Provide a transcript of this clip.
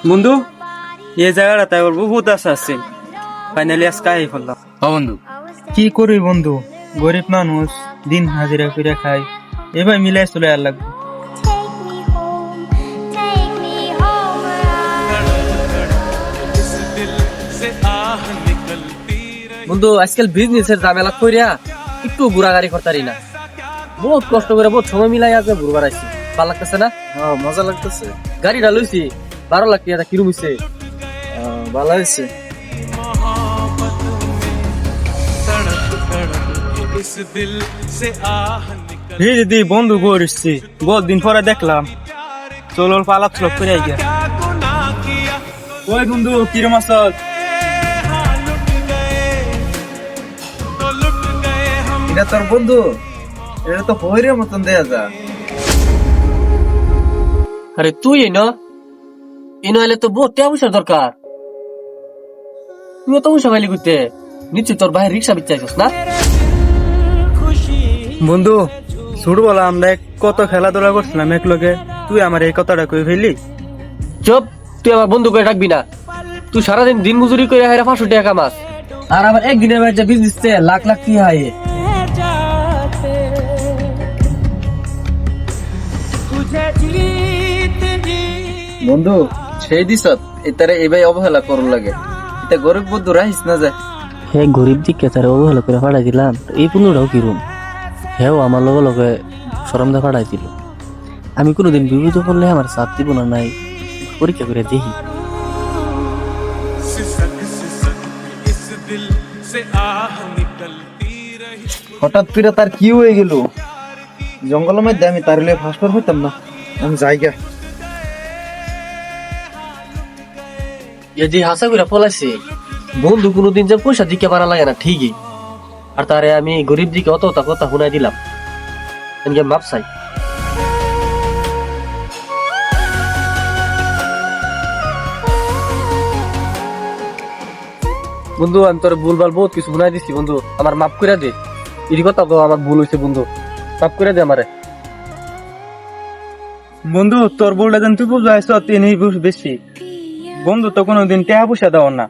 বন্ধু এই জায়গাটা তাই বলবো বহুত আশা আছে, ফাইনালি আজকে আই ফেললাম। বন্ধু কি করি বন্ধু, গরিব মানুষ, দিন হাজিরা করে খাই, এবার মিলাই চলে আর লাগবে। বন্ধু আজকাল বিজনেসের ঝামেলা কইরা একটু ঘোরাঘুরি করতারি না, বহুত কষ্ট করে বহুত সময় মিলাই আজ ঘুরবার আইছি। ভালো লাগতেছে না? মজা লাগতেছে, গাড়িটা লইছি 12 লাখ টাকা, কিরম হইছে? ভালো হয়েছে। দিদি বন্ধু করিসছি, বহুত দিন পরে দেখলাম, চলো পালাপ চলক করে গিয়া। ওই বন্ধু কিরম আছ? এটা তোর বন্ধু? এটা তো হইরের মতন দেয়া যা। আরে তুই এনো এলে তো বহুত টাকা পয়সার দরকার, তুই তো পয়সা পাইলি করতে নিশ্চয় তোর ভাই রিক্সা বিচ্ছাইছিস না? বন্ধু ছোটবেলা আমরা কত খেলাধুলা করছিলাম এক লগে, তুই আমার এই কথাটা কই ফেললি? চুপ, তুই আমার বন্ধু করে রাখবি না। তুই সারাদিন দিন মজুরি করে হাইরা 500 টাকা কামাস, আর আমার একদিনের বাইরে বিজনেস লাখ লাখ কি হয়। বন্ধু সেই দিস এটারে এবার অবহেলা করুন লাগে, এটা গরিব বন্ধু রাহিস না যায়। হ্যাঁ গরিব দিকে তারা অবহেলা করে ফাড়াই দিলাম, এই পুনরাও কিরম হ্যাঁ আমার লগে লগে সরম দা ফাড়াই দিল। আমি কোনোদিন বিপদ করলে আমার সাথ দিব না, নাই পরীক্ষা করে দেখি। হঠাৎ করে তার কি হয়ে গেল? জঙ্গলের মধ্যে আমি তার লিয়ে ফাঁসবার হইতাম না, আমি জায়গা যদি হাসা করে পলাইছে বন্ধু, কোনোদিন যে পয়সা দিকে পারা লাগে না ঠিকই, আর তারে আমি গরিব দিকে অত কথা শুনাই দিলাম, মাপ চাই। বন্ধু আমি তোর ভুলভাল বহুত কিছু শুনাই দিচ্ছি, বন্ধু আমার মাফ করে দে। এই কথা তো আমার ভুল হয়েছে, বন্ধু মাফ করে দে আমারে। বন্ধু তোর বউটা যেন তুই বুঝাইছ তিনি বেশি, বন্ধু তো কোনোদিন টাকা পয়সা দেওয়ার না,